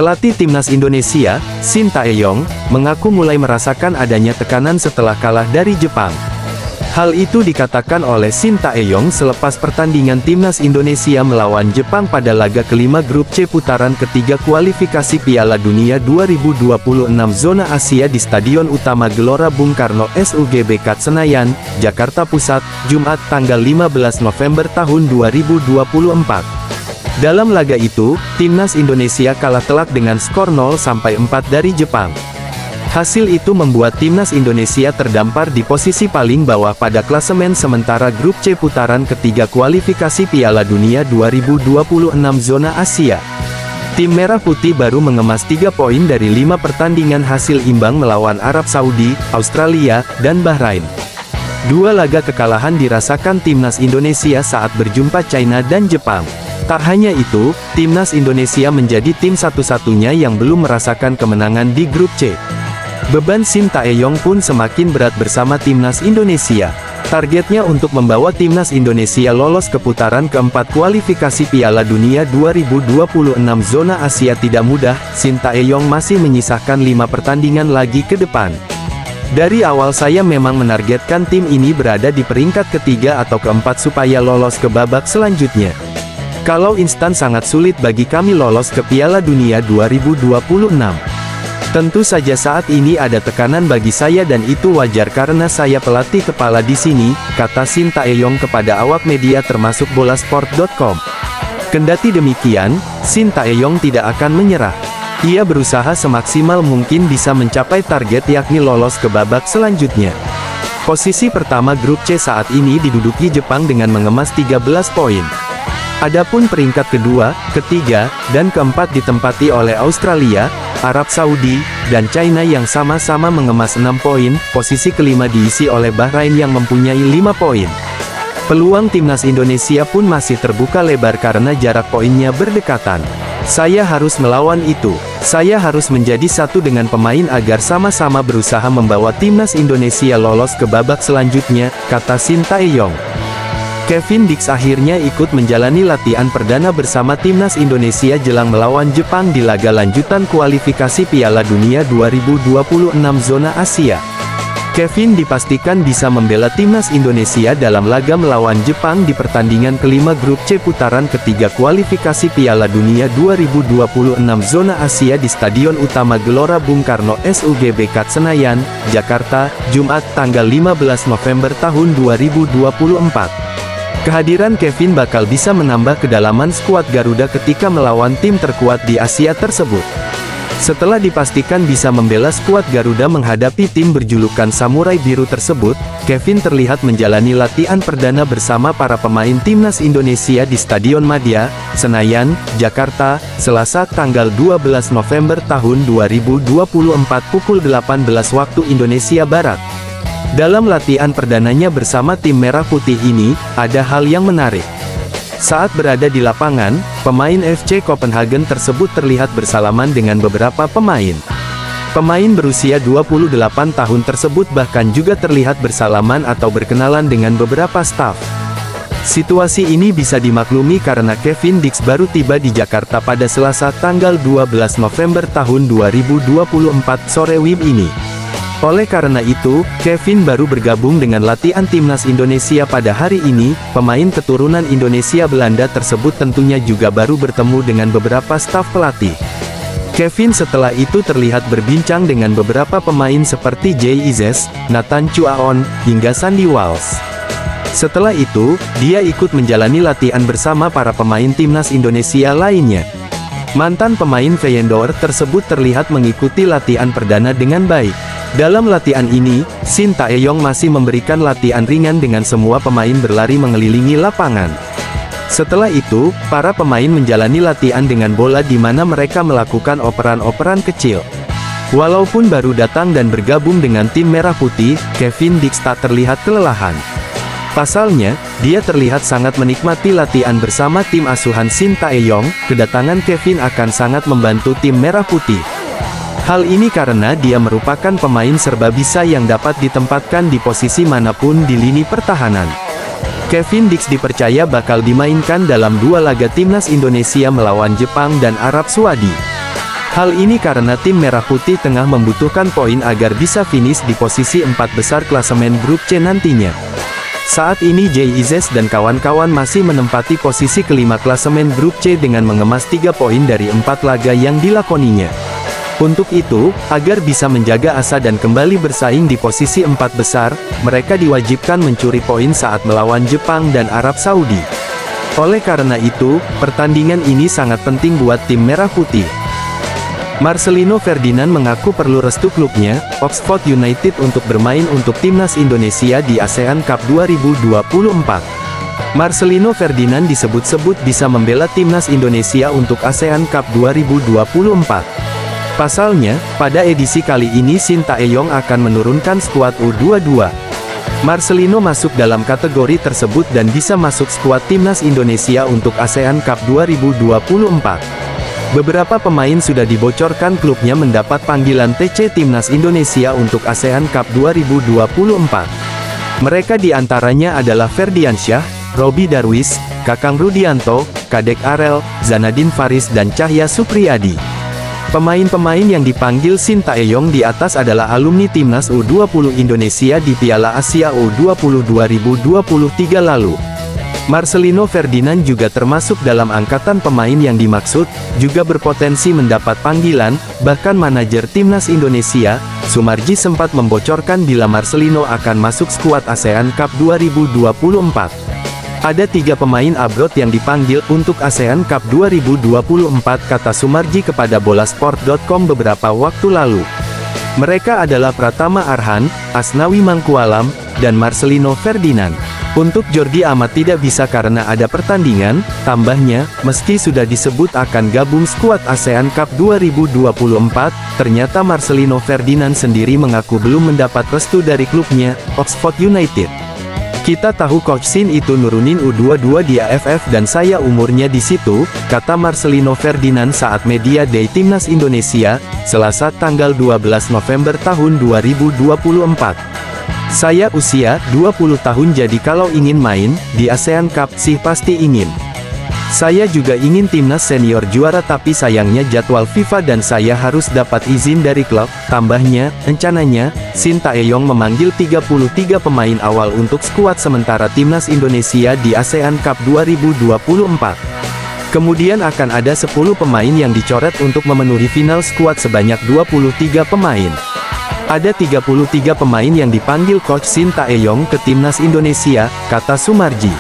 Pelatih timnas Indonesia, Shin Tae-yong, mengaku mulai merasakan adanya tekanan setelah kalah dari Jepang. Hal itu dikatakan oleh Shin Tae-yong selepas pertandingan timnas Indonesia melawan Jepang pada laga kelima grup C putaran ketiga kualifikasi Piala Dunia 2026 zona Asia di Stadion Utama Gelora Bung Karno SUGB Senayan, Jakarta Pusat, Jumat tanggal 15 November tahun 2024. Dalam laga itu, timnas Indonesia kalah telak dengan skor 0-4 dari Jepang. Hasil itu membuat timnas Indonesia terdampar di posisi paling bawah pada klasemen sementara grup C putaran ketiga kualifikasi Piala Dunia 2026 zona Asia. Tim Merah Putih baru mengemas 3 poin dari 5 pertandingan hasil imbang melawan Arab Saudi, Australia, dan Bahrain. 2 laga kekalahan dirasakan timnas Indonesia saat berjumpa China dan Jepang. Tak hanya itu, timnas Indonesia menjadi tim satu-satunya yang belum merasakan kemenangan di grup C. Beban Shin Tae-yong pun semakin berat bersama timnas Indonesia. Targetnya untuk membawa timnas Indonesia lolos ke putaran keempat kualifikasi Piala Dunia 2026 zona Asia tidak mudah. Shin Tae-yong masih menyisakan 5 pertandingan lagi ke depan. Dari awal saya memang menargetkan tim ini berada di peringkat ketiga atau keempat supaya lolos ke babak selanjutnya. Kalau instan sangat sulit bagi kami lolos ke Piala Dunia 2026. Tentu saja saat ini ada tekanan bagi saya dan itu wajar karena saya pelatih kepala di sini, kata Shin Tae-yong kepada awak media termasuk bolasport.com. Kendati demikian, Shin Tae-yong tidak akan menyerah. Ia berusaha semaksimal mungkin bisa mencapai target yakni lolos ke babak selanjutnya. Posisi pertama grup C saat ini diduduki Jepang dengan mengemas 13 poin. Adapun peringkat kedua, ketiga, dan keempat ditempati oleh Australia, Arab Saudi, dan China yang sama-sama mengemas 6 poin, posisi kelima diisi oleh Bahrain yang mempunyai 5 poin. Peluang timnas Indonesia pun masih terbuka lebar karena jarak poinnya berdekatan. Saya harus melawan itu. Saya harus menjadi satu dengan pemain agar sama-sama berusaha membawa timnas Indonesia lolos ke babak selanjutnya, kata Shin Tae-yong. Kevin Dix akhirnya ikut menjalani latihan perdana bersama timnas Indonesia jelang melawan Jepang di laga lanjutan kualifikasi Piala Dunia 2026 zona Asia. Kevin dipastikan bisa membela timnas Indonesia dalam laga melawan Jepang di pertandingan kelima grup C putaran ketiga kualifikasi Piala Dunia 2026 zona Asia di Stadion Utama Gelora Bung Karno SUGB Senayan, Jakarta, Jumat tanggal 15 November tahun 2024. Kehadiran Kevin bakal bisa menambah kedalaman skuad Garuda ketika melawan tim terkuat di Asia tersebut. Setelah dipastikan bisa membela skuad Garuda menghadapi tim berjulukan Samurai Biru tersebut, Kevin terlihat menjalani latihan perdana bersama para pemain timnas Indonesia di Stadion Madia, Senayan, Jakarta, Selasa tanggal 12 November tahun 2024 pukul 18 waktu Indonesia Barat. Dalam latihan perdananya bersama tim Merah Putih ini, ada hal yang menarik. Saat berada di lapangan, pemain FC Copenhagen tersebut terlihat bersalaman dengan beberapa pemain. Pemain berusia 28 tahun tersebut bahkan juga terlihat bersalaman atau berkenalan dengan beberapa staf. Situasi ini bisa dimaklumi karena Kevin Dix baru tiba di Jakarta pada Selasa tanggal 12 November tahun 2024 sore WIB ini. Oleh karena itu, Kevin baru bergabung dengan latihan timnas Indonesia pada hari ini. Pemain keturunan Indonesia Belanda tersebut tentunya juga baru bertemu dengan beberapa staf pelatih. Kevin setelah itu terlihat berbincang dengan beberapa pemain seperti Jay Izes, Nathan Chuaon, hingga Sandy Walsh. Setelah itu, dia ikut menjalani latihan bersama para pemain timnas Indonesia lainnya. Mantan pemain Feyenoord tersebut terlihat mengikuti latihan perdana dengan baik. Dalam latihan ini, Shin Tae-yong masih memberikan latihan ringan dengan semua pemain berlari mengelilingi lapangan. Setelah itu, para pemain menjalani latihan dengan bola di mana mereka melakukan operan-operan kecil. Walaupun baru datang dan bergabung dengan tim Merah Putih, Kevin Dix tak terlihat kelelahan. Pasalnya, dia terlihat sangat menikmati latihan bersama tim asuhan Shin Tae-yong. Kedatangan Kevin akan sangat membantu tim Merah Putih. Hal ini karena dia merupakan pemain serba bisa yang dapat ditempatkan di posisi manapun di lini pertahanan. Kevin Dix dipercaya bakal dimainkan dalam 2 laga timnas Indonesia melawan Jepang dan Arab Saudi. Hal ini karena tim Merah Putih tengah membutuhkan poin agar bisa finish di posisi 4 besar klasemen grup C nantinya. Saat ini JIZ dan kawan-kawan masih menempati posisi kelima klasemen grup C dengan mengemas 3 poin dari 4 laga yang dilakoninya. Untuk itu, agar bisa menjaga asa dan kembali bersaing di posisi 4 besar, mereka diwajibkan mencuri poin saat melawan Jepang dan Arab Saudi. Oleh karena itu, pertandingan ini sangat penting buat tim Merah Putih. Marcelino Ferdinand mengaku perlu restu klubnya, Oxford United untuk bermain untuk timnas Indonesia di ASEAN Cup 2024. Marcelino Ferdinand disebut-sebut bisa membela timnas Indonesia untuk ASEAN Cup 2024. Pasalnya, pada edisi kali ini Shin Tae-yong akan menurunkan skuad U22. Marcelino masuk dalam kategori tersebut dan bisa masuk skuad timnas Indonesia untuk ASEAN Cup 2024. Beberapa pemain sudah dibocorkan klubnya mendapat panggilan TC Timnas Indonesia untuk ASEAN Cup 2024. Mereka diantaranya adalah Ferdiansyah, Robi Darwis, Kakang Rudianto, Kadek Arel, Zanadin Faris dan Cahya Supriyadi. Pemain-pemain yang dipanggil Shin Tae-yong di atas adalah alumni Timnas U20 Indonesia di Piala Asia U20 2023 lalu. Marcelino Ferdinand juga termasuk dalam angkatan pemain yang dimaksud, juga berpotensi mendapat panggilan, bahkan manajer Timnas Indonesia, Sumarji sempat membocorkan bila Marcelino akan masuk skuad ASEAN Cup 2024. Ada 3 pemain abroad yang dipanggil untuk ASEAN Cup 2024 kata Sumarji kepada bolasport.com beberapa waktu lalu. Mereka adalah Pratama Arhan, Asnawi Mangkualam, dan Marcelino Ferdinand. Untuk Jordi Amat tidak bisa karena ada pertandingan, tambahnya, meski sudah disebut akan gabung skuad ASEAN Cup 2024, ternyata Marcelino Ferdinand sendiri mengaku belum mendapat restu dari klubnya, Oxford United. Kita tahu Coach Shin itu nurunin U22 di AFF dan saya umurnya di situ, kata Marcelino Ferdinand saat Media Day Timnas Indonesia, Selasa tanggal 12 November tahun 2024. Saya usia 20 tahun jadi kalau ingin main di ASEAN Cup sih pasti ingin. Saya juga ingin timnas senior juara tapi sayangnya jadwal FIFA dan saya harus dapat izin dari klub, tambahnya. Rencananya, Shin Tae-yong memanggil 33 pemain awal untuk skuad sementara timnas Indonesia di ASEAN Cup 2024. Kemudian akan ada 10 pemain yang dicoret untuk memenuhi final skuad sebanyak 23 pemain. Ada 33 pemain yang dipanggil Coach Shin Tae-yong ke timnas Indonesia, kata Sumarji.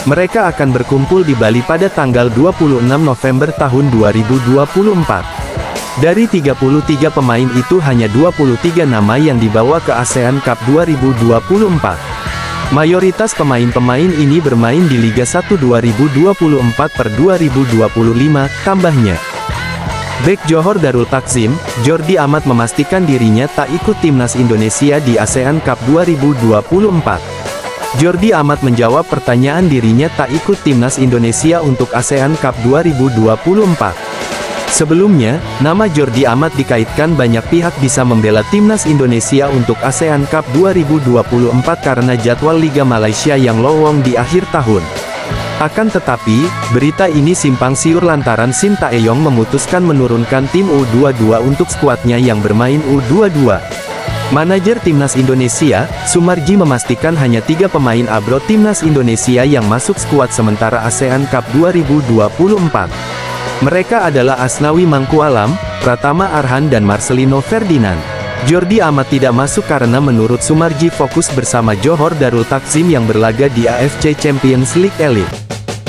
Mereka akan berkumpul di Bali pada tanggal 26 November tahun 2024. Dari 33 pemain itu hanya 23 nama yang dibawa ke ASEAN Cup 2024. Mayoritas pemain-pemain ini bermain di Liga 1 2024/2025, tambahnya. Bek Johor Darul Takzim, Jordi Amat memastikan dirinya tak ikut timnas Indonesia di ASEAN Cup 2024. Jordi Amat menjawab pertanyaan dirinya tak ikut timnas Indonesia untuk ASEAN Cup 2024. Sebelumnya, nama Jordi Amat dikaitkan banyak pihak bisa membela timnas Indonesia untuk ASEAN Cup 2024 karena jadwal Liga Malaysia yang lowong di akhir tahun. Akan tetapi, berita ini simpang siur lantaran Shin Tae-yong memutuskan menurunkan tim U22 untuk skuadnya yang bermain U22. Manajer Timnas Indonesia, Sumarji memastikan hanya 3 pemain abroad Timnas Indonesia yang masuk skuad sementara ASEAN Cup 2024. Mereka adalah Asnawi Mangkualam, Pratama Arhan dan Marcelino Ferdinand. Jordi Amat tidak masuk karena menurut Sumarji fokus bersama Johor Darul Takzim yang berlaga di AFC Champions League Elite.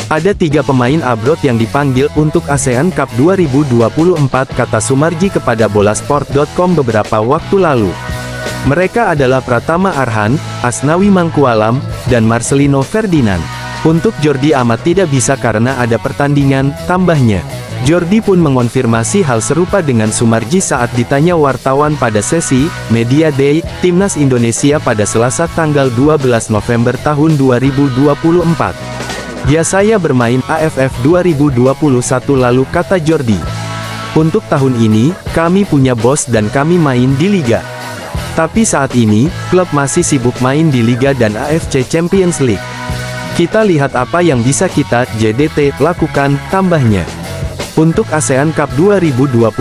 Ada 3 pemain abroad yang dipanggil untuk ASEAN Cup 2024 kata Sumarji kepada bolasport.com beberapa waktu lalu. Mereka adalah Pratama Arhan, Asnawi Mangkualam, dan Marcelino Ferdinand. Untuk Jordi Amat tidak bisa karena ada pertandingan, tambahnya. Jordi pun mengonfirmasi hal serupa dengan Sumarji saat ditanya wartawan pada sesi Media Day Timnas Indonesia pada Selasa tanggal 12 November tahun 2024. Ya saya bermain AFF 2021 lalu kata Jordi. Untuk tahun ini, kami punya bos dan kami main di Liga. Tapi saat ini, klub masih sibuk main di Liga dan AFC Champions League. Kita lihat apa yang bisa kita, JDT, lakukan, tambahnya. Untuk ASEAN Cup 2024,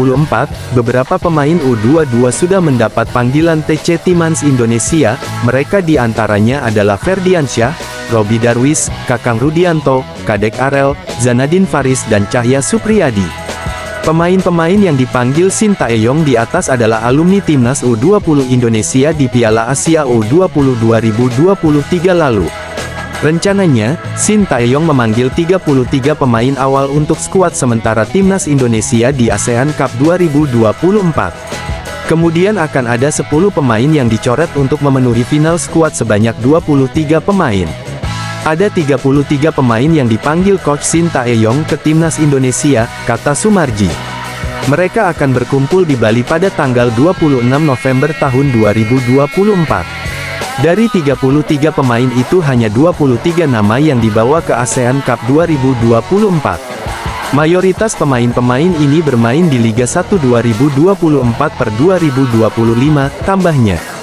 beberapa pemain U22 sudah mendapat panggilan TC Timnas Indonesia, mereka diantaranya adalah Ferdiansyah, Robi Darwis, Kakang Rudianto, Kadek Arel, Zanadin Faris dan Cahya Supriyadi. Pemain-pemain yang dipanggil Shin Tae-yong di atas adalah alumni Timnas U20 Indonesia di Piala Asia U20 2023 lalu. Rencananya, Shin Tae-yong memanggil 33 pemain awal untuk skuad sementara Timnas Indonesia di ASEAN Cup 2024. Kemudian akan ada 10 pemain yang dicoret untuk memenuhi final skuad sebanyak 23 pemain. Ada 33 pemain yang dipanggil Coach Shin Tae-yong ke Timnas Indonesia, kata Sumarji. Mereka akan berkumpul di Bali pada tanggal 26 November tahun 2024. Dari 33 pemain itu hanya 23 nama yang dibawa ke ASEAN Cup 2024. Mayoritas pemain-pemain ini bermain di Liga 1 2024 per 2025, tambahnya.